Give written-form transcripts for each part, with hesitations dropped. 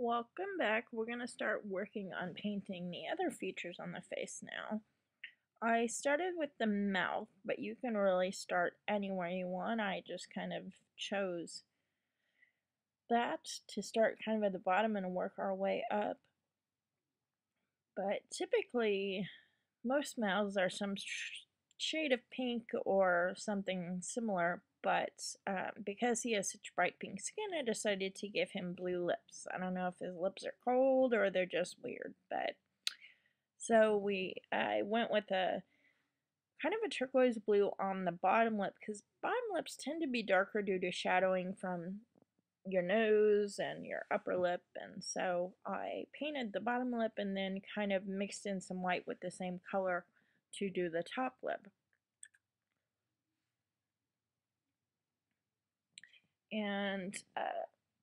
Welcome back. We're going to start working on painting the other features on the face now. I started with the mouth, but you can really start anywhere you want. I just kind of chose that to start kind of at the bottom and work our way up. But typically, most mouths are some shade of pink or something similar, but because he has such bright pink skin, I decided to give him blue lips. I don't know if his lips are cold or they're just weird, but so I went with a kind of a turquoise blue on the bottom lip because bottom lips tend to be darker due to shadowing from your nose and your upper lip, and so I painted the bottom lip and then kind of mixed in some white with the same color to do the top lip. And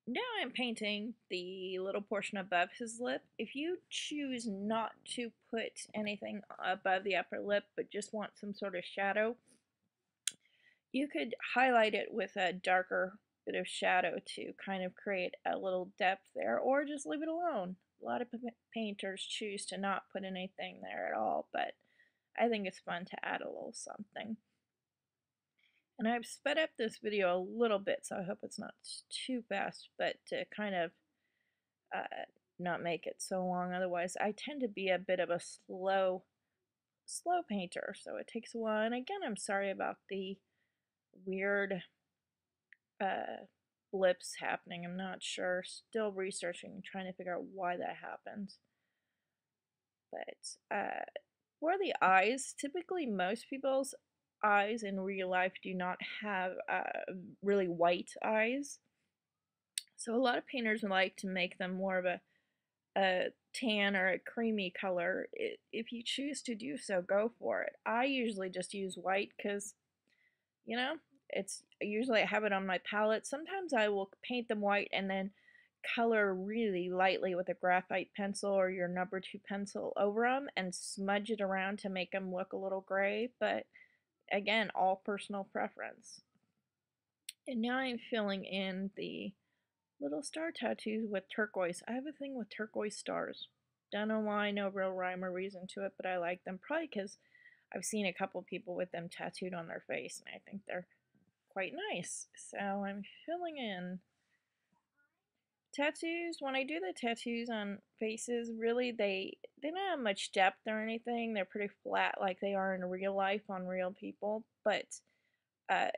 now I'm painting the little portion above his lip. If you choose not to put anything above the upper lip but just want some sort of shadow, you could highlight it with a darker bit of shadow to kind of create a little depth there, or just leave it alone. A lot of painters choose to not put anything there at all, but I think it's fun to add a little something. And I've sped up this video a little bit, so I hope it's not too fast, but to kind of not make it so long. Otherwise, I tend to be a bit of a slow painter, so it takes a while. And again, I'm sorry about the weird blips happening. I'm not sure. Still researching, trying to figure out why that happens. But for the eyes, typically most people's eyes in real life do not have really white eyes. So a lot of painters like to make them more of a tan or a creamy color. If you choose to do so, go for it. I usually just use white because, you know, it's usually I have it on my palette. Sometimes I will paint them white and then color really lightly with a graphite pencil or your number 2 pencil over them and smudge it around to make them look a little gray, but again, all personal preference. And now I'm filling in the little star tattoos with turquoise. I have a thing with turquoise stars. Don't know why, no real rhyme or reason to it, but I like them. Probably because I've seen a couple people with them tattooed on their face, and I think they're quite nice. So I'm filling in tattoos. When I do the tattoos on faces, really they don't have much depth or anything. They're pretty flat like they are in real life on real people, but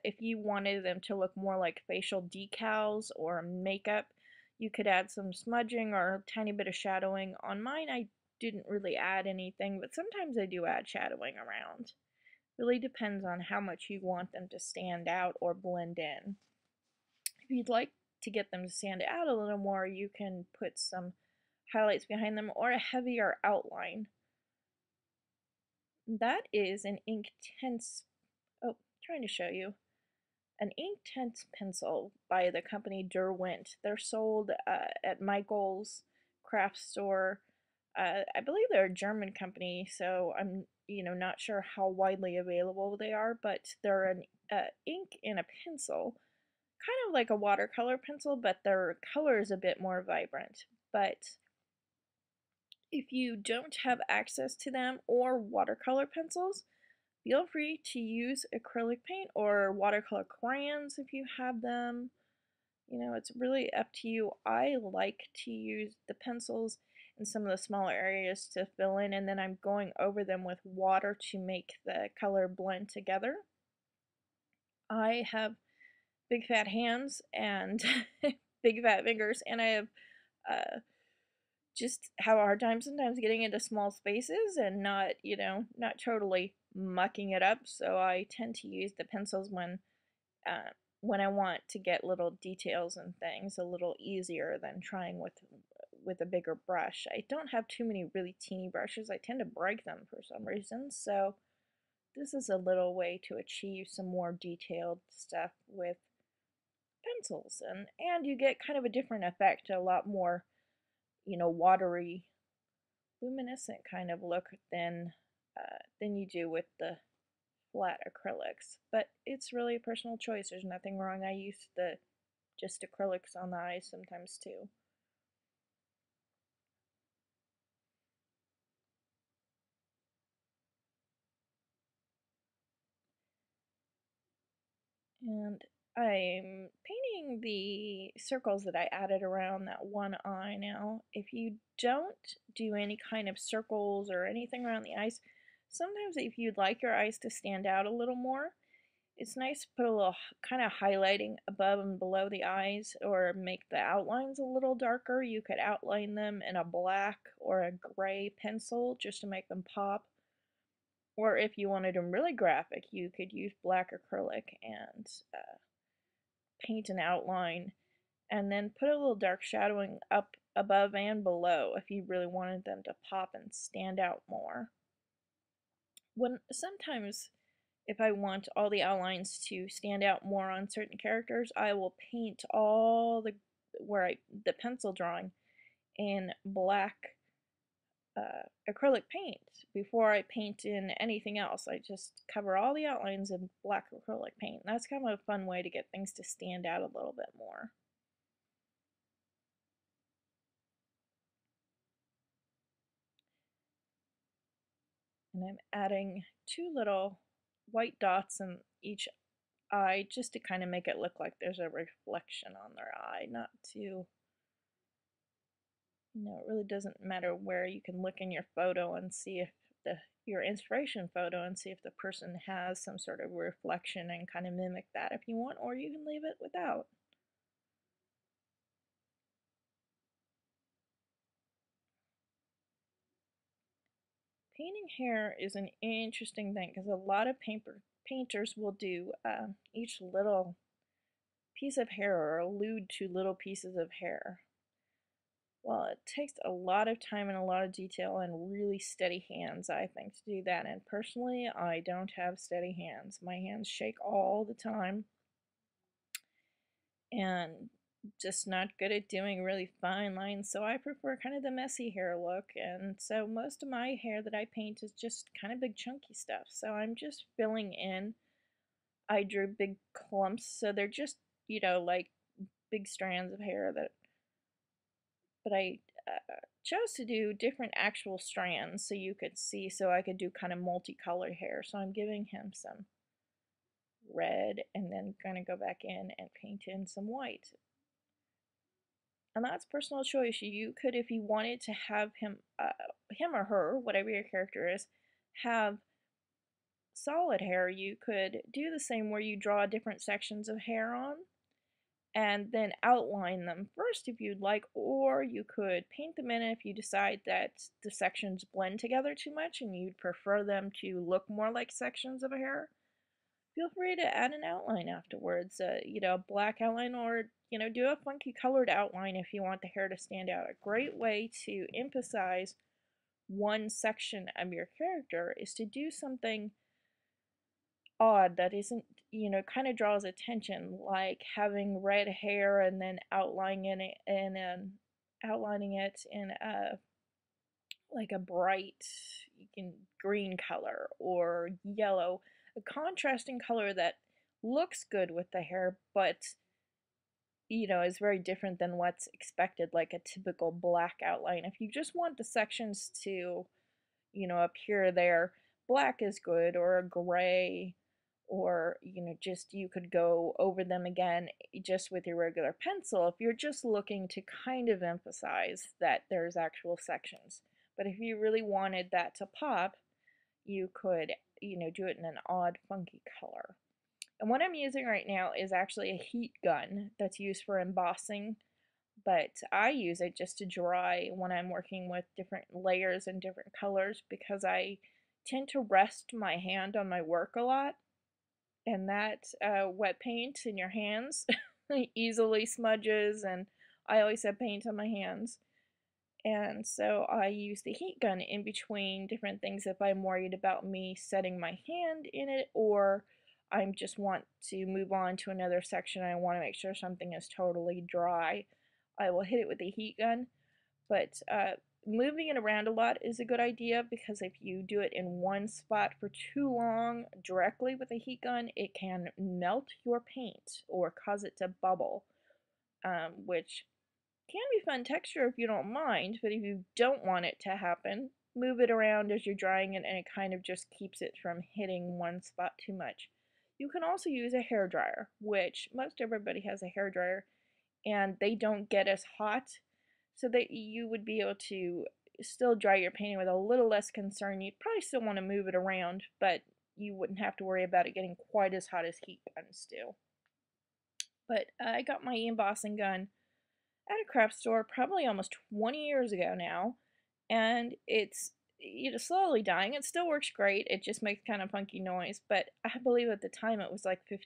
if you wanted them to look more like facial decals or makeup, you could add some smudging or a tiny bit of shadowing. On mine, I didn't really add anything, but sometimes I do add shadowing around. Really depends on how much you want them to stand out or blend in. If you'd like to get them to stand out a little more, you can put some highlights behind them or a heavier outline. That is an Inktense, oh, trying to show you, an Inktense pencil by the company Derwent. They're sold at Michael's craft store. I believe they're a German company, so I'm not sure how widely available they are, but they're an ink in a pencil, kind of like a watercolor pencil, but their color is a bit more vibrant. But if you don't have access to them or watercolor pencils, feel free to use acrylic paint or watercolor crayons if you have them. It's really up to you. I like to use the pencils in some of the smaller areas to fill in, and then I'm going over them with water to make the color blend together. I have big fat hands and big fat fingers, and I have just have a hard time sometimes getting into small spaces and not totally mucking it up. So I tend to use the pencils when I want to get little details and things a little easier than trying with a bigger brush. I don't have too many really teeny brushes. I tend to break them for some reason. So this is a little way to achieve some more detailed stuff with pencils, and you get kind of a different effect, a lot more watery, luminescent kind of look than you do with the flat acrylics. But it's really a personal choice. There's nothing wrong. I use just acrylics on the eyes sometimes too. And I'm painting the circles that I added around that one eye now. If you don't do any kind of circles or anything around the eyes, sometimes if you'd like your eyes to stand out a little more, it's nice to put a little kind of highlighting above and below the eyes or make the outlines a little darker. You could outline them in a black or a gray pencil just to make them pop. Or if you wanted them really graphic, you could use black acrylic and paint an outline and then put a little dark shadowing up above and below if you really wanted them to pop and stand out more. Sometimes if I want all the outlines to stand out more on certain characters, I will paint all the pencil drawing in black acrylic paint before I paint in anything else. I just cover all the outlines in black acrylic paint. And that's kind of a fun way to get things to stand out a little bit more. And I'm adding two little white dots in each eye just to kind of make it look like there's a reflection on their eye, not too, it really doesn't matter where. You can look in your photo and see if your inspiration photo and see if the person has some sort of reflection and kind of mimic that if you want, or you can leave it without. Painting hair is an interesting thing because a lot of painters will do each little piece of hair or allude to little pieces of hair. Well, it takes a lot of time and a lot of detail and really steady hands, I think, to do that. And personally, I don't have steady hands. My hands shake all the time and just not good at doing really fine lines. So I prefer kind of the messy hair look. And so most of my hair that I paint is just kind of big chunky stuff. So I'm just filling in. I drew big clumps, so they're just, like big strands of hair but I chose to do different actual strands so you could see, so I could do kind of multicolored hair. So I'm giving him some red and then going to go back in and paint in some white. And that's personal choice. You could, if you wanted to have him or her, whatever your character is, have solid hair, you could do the same where you draw different sections of hair on and then outline them first if you'd like, or you could paint them in if you decide that the sections blend together too much and you'd prefer them to look more like sections of hair. Feel free to add an outline afterwards, a black outline, or do a funky colored outline if you want the hair to stand out. A great way to emphasize one section of your character is to do something odd that isn't, kind of draws attention, like having red hair and then outlining it in a like a bright green color or yellow, a contrasting color that looks good with the hair, but is very different than what's expected, like a typical black outline. If you just want the sections to, appear there, black is good, or a gray, or just you could go over them again just with your regular pencil if you're just looking to kind of emphasize that there's actual sections. But if you really wanted that to pop, you could do it in an odd funky color. And what I'm using right now is actually a heat gun that's used for embossing, but I use it just to dry when I'm working with different layers and different colors because I tend to rest my hand on my work a lot, and that wet paint in your hands easily smudges, and I always have paint on my hands. And so I use the heat gun in between different things if I'm worried about me setting my hand in it, or I just want to move on to another section. I want to make sure something is totally dry. I will hit it with the heat gun, but moving it around a lot is a good idea because if you do it in one spot for too long directly with a heat gun, it can melt your paint or cause it to bubble, which can be fun texture if you don't mind, but if you don't want it to happen, move it around as you're drying it and it kind of just keeps it from hitting one spot too much. You can also use a hair dryer, which most everybody has a hair dryer, and they don't get as hot, so that you would be able to still dry your painting with a little less concern. You'd probably still want to move it around, but you wouldn't have to worry about it getting quite as hot as heat guns do. But I got my embossing gun at a craft store probably almost 20 years ago now, and it's slowly dying. It still works great. It just makes kind of funky noise, but I believe at the time it was like 15